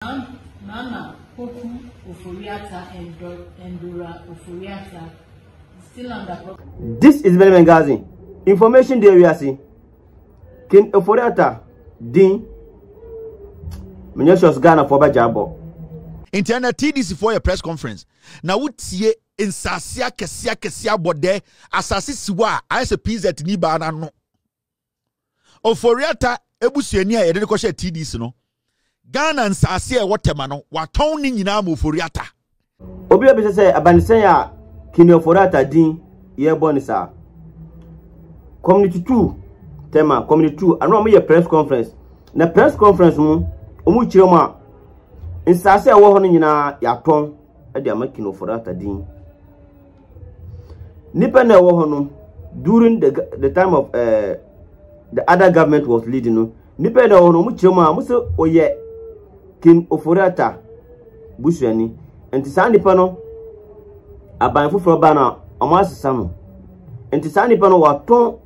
Nana Koku Ofori Atta and Dora Ofori Atta still under. This is very Benghazi. Information there we are seeing. King Ofori Atta Din Menyos Ghana for Bajabo. Internet TDC for a press conference. Now would see in Sasia Kesia Bode Asasi Siwa as a piece at Niba no. Ofori Atta Ebusuenia e de ko share TDC no. Ghana and Sasia watermano waton ni nyina mo Ofori Atta. Obi obi say abanisen ya King Ofori Atta Din ye born sa. Community 2 Tama community 2 anu am press conference. Na press conference mu omu chiroma in Sasia wo ho nyina yaton e de King Ofori Atta Din. Nipa na wo ho no during the time of the other government was leading no. Nipa na wo ho no mu chiroma mu se oye King Ofori Atta busuani enti sa nipa no aban foforo ba na omo asesa no enti sa nipa no waton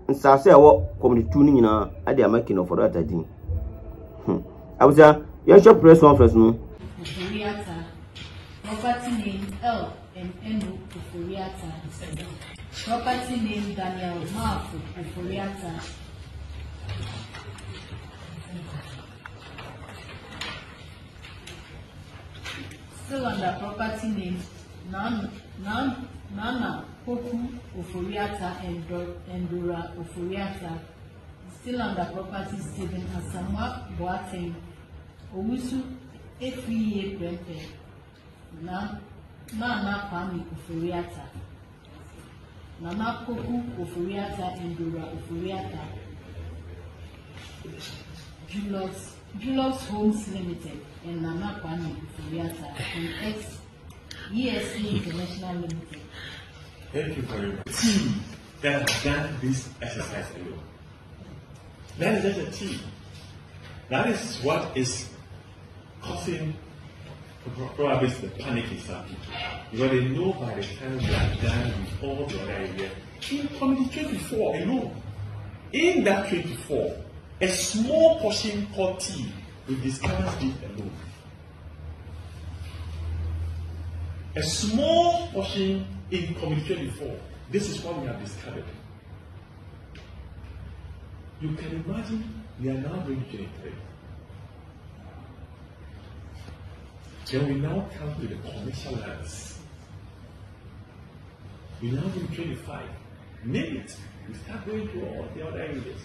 nsase wo community ni nyina ade King Ofori Atta Din abuja your shop press conference no Ofori Atta property name L and N Ofori Atta property name Daniel Mark Ofori Atta still under property name Nana Koku Ofori Atta and Dora Ofori Atta. Still under property Stephen Asamoah Boateng Owusu Efriye Prempe Nana Kwame Ofori Atta Nana Koku Ofori Atta and Dora Ofori Atta Julius Homes Limited and Nana Kwame Ofori Atta and ESE International Limited. Thank you very much. Team that has done this exercise alone. That is just a team. That is what is causing probably the panic in some people. Because they know by the time we are done with all the other areas, in community 24 alone, in that 24, a small portion called T will discuss it alone. A small portion in community 24. This is what we have discovered. You can imagine we are now going to 23. Then we now come to the commercial lands. We now do 25. Name it. We start going to all the other areas.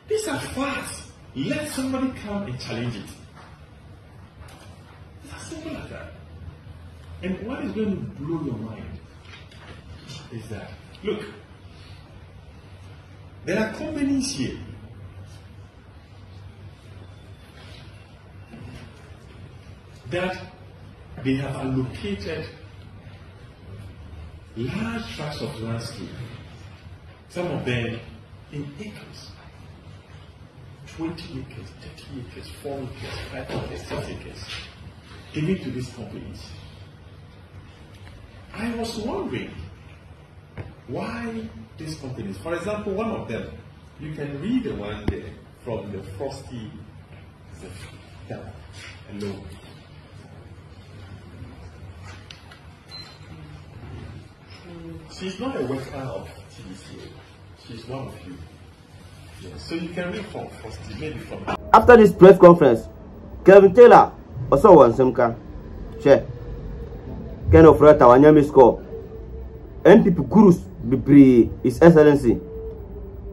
These are facts. Let somebody come and challenge it. It's as simple as that. And what is going to blow your mind is that, look, there are companies here that they have allocated large tracts of landscape, some of them in acres, 20 acres, 30 acres, 4 acres, 5 acres, 6 acres, given to these companies. I was wondering why these companies, for example, one of them, you can read the one there from the Frosty alone. She's not a worker of TDC. She's one of you. Yes. So you can read from Frosty, maybe from. After this press conference, Kelvin Taylor also won some car. Share. Ken Ofori Atta wanyame score. MPP Gurus Bibri His Excellency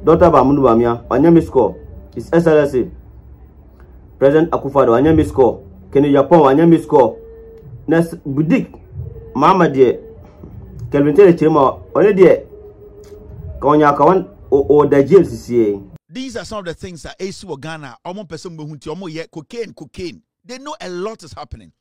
Dr. Bamundu Bamia wanyame score. His Excellency President Akufo-Addo wanyame score. Kenny Japan wanyame score. Nes Budiq Mahama de Kelvin Taylor chema one de kawanya kawan o da jail CCA. These are some of the things that ASU Ghana almost person cocaine. They know a lot is happening.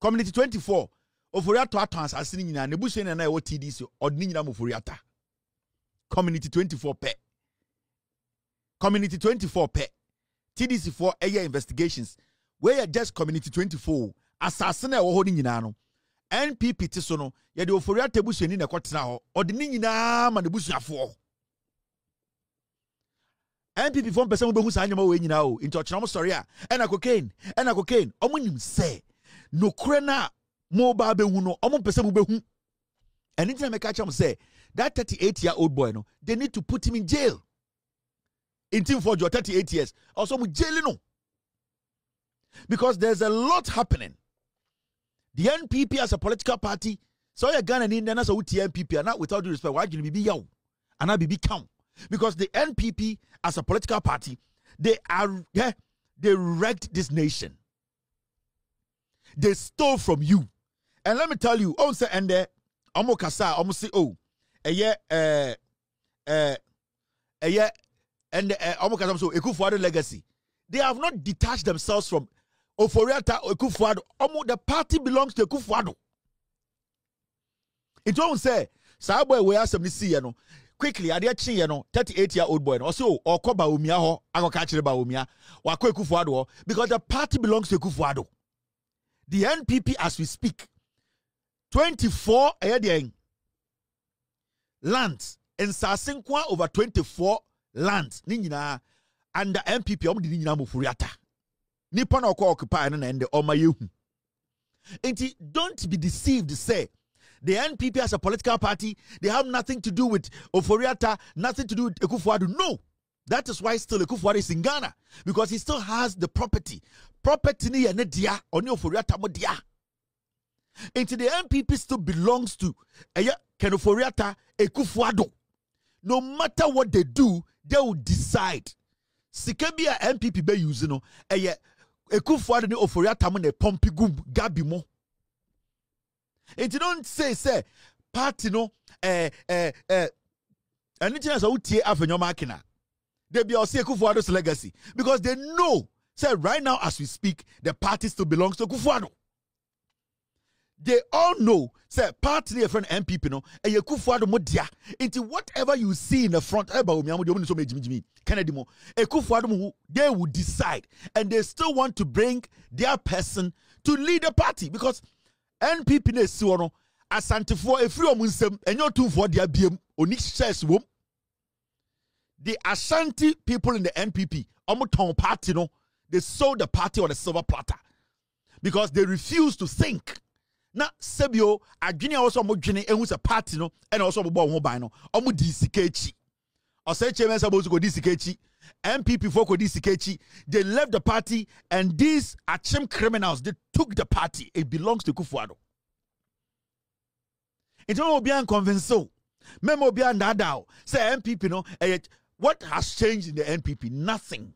Community 24 Ofori Atta assassin nyina ne busu na wo TDC odni nyina Ofori Atta. Community 24 pe. Community 24 pe. TDC for area investigations. Where just community 24 assassin e wo ho nyina no. NPP ti so no ye de Ofori Atta busu ni na kwotena ho odni nyina ma ne busuafo. MPP from person who say anyama we nyina o into ochina mo sorry a ena cocaine omo nim say no kure na mobile be hu no omo person be hu anything make catch am say that 38-year-old boy no they need to put him in jail Ntim Fordjuor 38 years also mu jail no because there's a lot happening. The NPP as a political party so you Ghana in then as a NPP and not without due respect why you be yaw and I be count. Because the NPP as a political party, they wrecked this nation. They stole from you. And let me tell you, say and there, Omo Kasa, Omo say, and Omo Kasa so Ekufuado legacy. They have not detached themselves from Ofori Atta or Ekufuado. Omo, the party belongs to Ekufuado. It won't say, Saboy, we are some see, you know. Quickly, I did 38-year-old boy, also or Koba Umia ho, I go catch ba Umia, or Ekufuado, because the party belongs to Ekufuado. The NPP, as we speak, 24 lands, and Sasinkwa over 24 lands, Nina, and the NPP, Ofori Atta. Nippon or occupy and the Omayu. And don't be deceived, say. The NPP as a political party, they have nothing to do with Ofori Atta, nothing to do with Ekufuado. No. That is why still Ekufuado is in Ghana. Because he still has the property. Property ni ene dia, oni Ofori Atta mo dia. Into the NPP still belongs to Ofori Atta, Ekufuado. No matter what they do, they will decide. Sikebia NPP be using no, Ekufuado ni Ofori Atta mo ne pompi gum gabi mo. And you don't say party no anything else I would tear off in your makina. They be all say Ekufuado's legacy because they know say right now as we speak the party still belongs to Ekufuado. They all know say party a friend MPP no and Ekufuado mo dia into whatever you see in the front Kennedy mo Ekufuado mo they will decide and they still want to bring their person to lead the party because NPP ne si wono asantifo efri omunsem enyo tumfo dia biem oni shares wom. The Ashanti people in the NPP omoton party no they sold the party on a silver platter because they refuse to think. Na sebio adwene also omodwene ehun se party no and also obo ho ban no omo di sikechi. Ose chairman sabozu ko di sikechi. NPP for ko di sikechi. They left the party and these achim criminals they took the party. It belongs to Ekufuado. It will be unconvinced. Memo be andadao. Say NPP no. What has changed in the NPP? Nothing.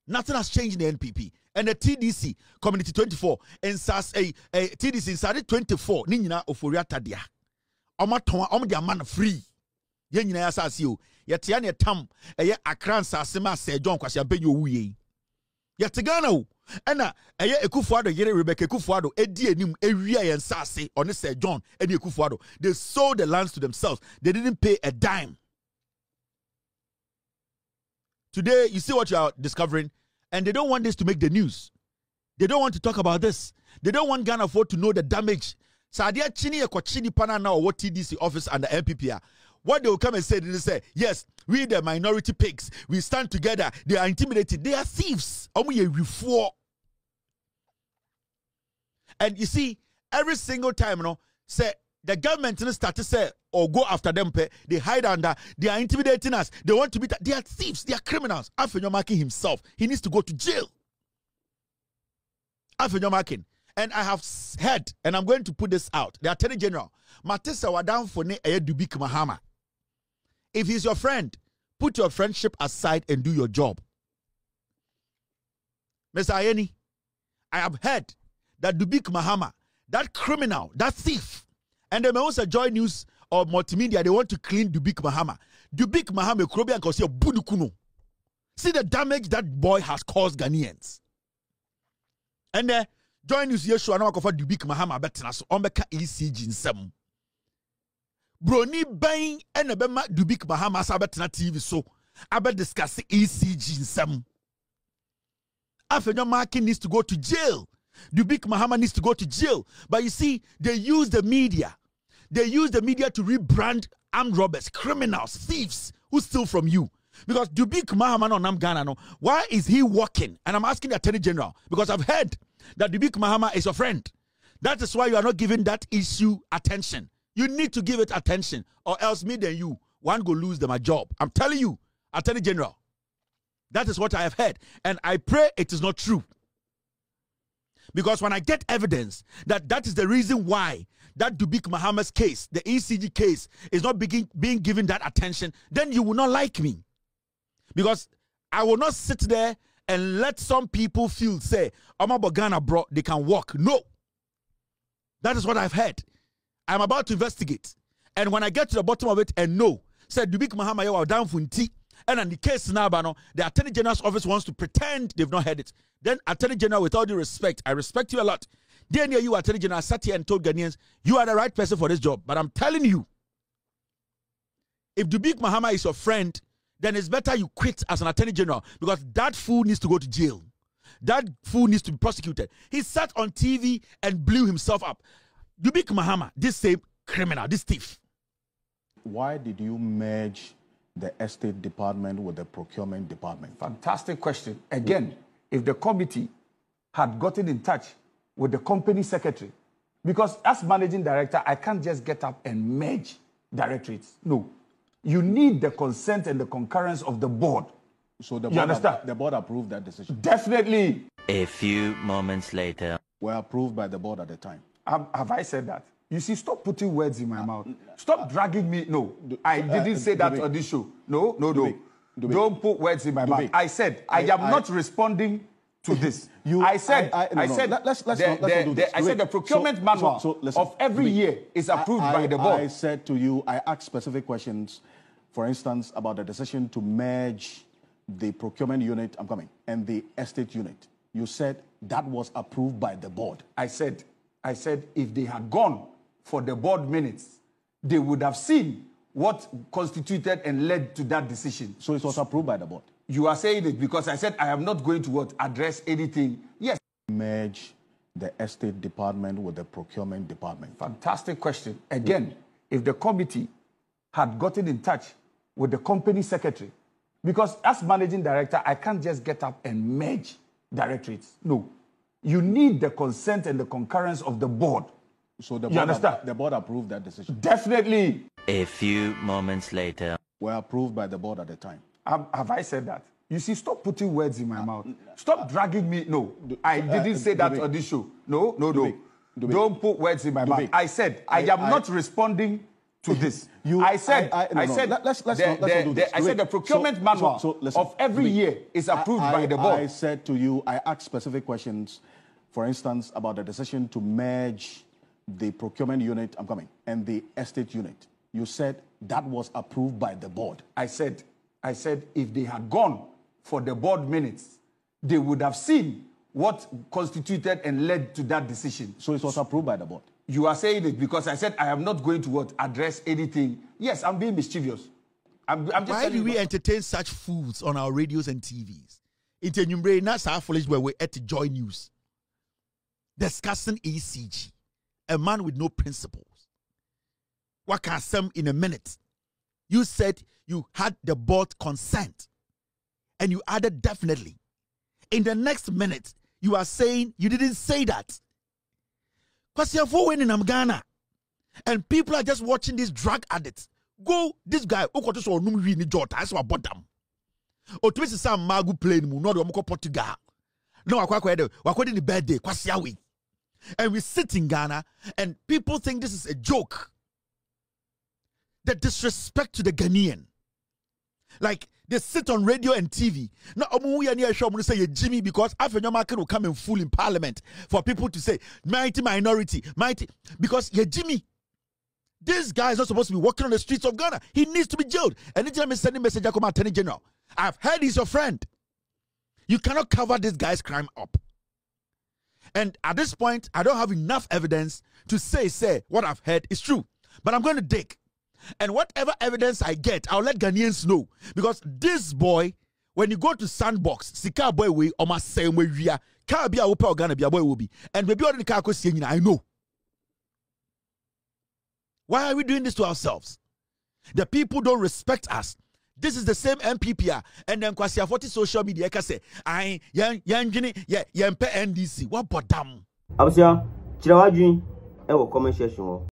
Nothing has changed in the NPP. And the TDC Community 24 and SAS TDC inside 24. Nina Ofori Atta dia. Oma dia man free. Yen nyina ya sase o yete ya ne tam akran sase ma se John kwase abenyo wuye yete Ghana o ena Ekufuado yere Rebecca Ekufuado edi enim ewia yen sase on se John eni Ekufuado they sold the lands to themselves. They didn't pay a dime. Today you see what you are discovering and they don't want this to make the news. They don't want to talk about this. They don't want Ghana to know the damage. Sadia chini chini pana now what TDC office and the MPP. What they will come and say, they say, yes, we the minority pigs, we stand together. They are intimidated. They are thieves. And you see, every single time, say the government start to say or go after them, they hide under. They are intimidating us. They want to be. They are thieves. They are criminals. Afenyomakin himself, he needs to go to jail. Afenyomakin. And I have heard, and I'm going to put this out. The Attorney General, Matisa Wadam Fone Budiq mahama. If he's your friend, put your friendship aside and do your job. Mr. Ayeni, I have heard that Budiq mahama, that criminal, that thief, and they may also join news or multimedia, they want to clean Budiq mahama. Budiq mahama, Krobian Kosia Budukuno. See the damage that boy has caused Ghanaians. And join news Yeshua no akofa Budiq mahama betina so ombeka ECG nsem. Broni bain ene bema Budiq mahama sa betina TV so abe discuss ECG nsem. Afenyomakin needs to go to jail. Budiq mahama needs to go to jail. But you see, they use the media. They use the media to rebrand armed robbers, criminals, thieves. who steal from you? Because Budiq mahama no nam Ghana no. Why is he working? And I'm asking the Attorney General because I've heard that Budiq mahama is your friend. That is why you are not giving that issue attention. You need to give it attention, or else me and you, one go lose them a job. I'm telling you, Attorney General. That is what I have heard. And I pray it is not true. Because when I get evidence that is the reason why that Budiq mahama's case, the ECG case, is not being given that attention, then you will not like me. Because I will not sit there and let some people feel, say, Oma Bogana bro, they can walk. No. That is what I've heard. I'm about to investigate. And when I get to the bottom of it and know, said Budiq mahama yawa down funti, and in the case now, the Attorney General's office wants to pretend they've not heard it. Then Attorney General, with all due respect, I respect you a lot. Then you, Attorney General, sat here and told Ghanaians, you are the right person for this job. But I'm telling you, if Budiq mahama is your friend, then it's better you quit as an Attorney General, because that fool needs to go to jail. That fool needs to be prosecuted. He sat on TV and blew himself up. Budiq mahama, this same criminal, this thief. Why did you merge the estate department with the procurement department? Fantastic question. Again, if the committee had gotten in touch with the company secretary, because as managing director, I can't just get up and merge directorates. No. You need the consent and the concurrence of the board. So the you understand? The board approved that decision? Definitely. A few moments later. Were approved by the board at the time? Have I said that? You see, stop putting words in my mouth. Stop dragging me. No, I didn't say that on this show. No. Don't put words in my mouth. I said, I am not responding to this. I said the procurement manual of every year is approved by the board. I said to you, I asked specific questions, for instance, about the decision to merge the procurement unit, and the estate unit. You said that was approved by the board. I said, if they had gone for the board minutes, they would have seen what constituted and led to that decision. So it was approved by the board? You are saying it because I said I am not going to address anything. Yes. Merge the estate department with the procurement department. Fantastic question. Again, if the committee had gotten in touch with the company secretary, because as managing director, I can't just get up and merge directorates. No. You need the consent and the concurrence of the board. So the you understand? The board approved that decision? Definitely. A few moments later. Were approved by the board at the time? Have I said that? You see, stop putting words in my mouth. Stop dragging me. No, I didn't say that on this show. No. Don't put words in my mouth. I said, I am not responding to this. I said the procurement manual of every year is approved by the board. I said to you, I asked specific questions, for instance, about the decision to merge the procurement unit, and the estate unit. You said that was approved by the board. I said, if they had gone for the board minutes, they would have seen what constituted and led to that decision. So it was approved by the board? You are saying it because I said I am not going to address anything. Yes, I'm being mischievous. I'm just Why do we entertain such fools on our radios and TVs? It's a number not so foolish where we at Joy News discussing ECG, a man with no principles. What can some in a minute? You said you had the board consent, and you added definitely. In the next minute, you are saying you didn't say that. Because you're winning in Ghana, and people are just watching these drug addicts. Go, this guy, that's what I bought them. Or to some magu plane, no, the Portugal. No, I in the birthday, and we sit in Ghana, and people think this is a joke. The disrespect to the Ghanaian. Like, they sit on radio and TV. Now, I'm say Jimmy because after your market will come and fool in parliament for people to say, mighty minority, mighty, because you're Jimmy. This guy is not supposed to be walking on the streets of Ghana. He needs to be jailed. Anytime he's sending message, I come Attorney General. I've heard he's your friend. You cannot cover this guy's crime up. And at this point, I don't have enough evidence to say what I've heard is true. But I'm going to dig. And whatever evidence I get, I'll let Ghanaians know. Because this boy, when you go to Sandbox, Sika boy we almost same way we are. Car be a whoop Ghana be a boy will be. And maybe all the car I know. Why are we doing this to ourselves? The people don't respect us. This is the same MPP and then kwasi 40 social media ka say I yan NDC what bodam abusia kira wadwin e wo comment section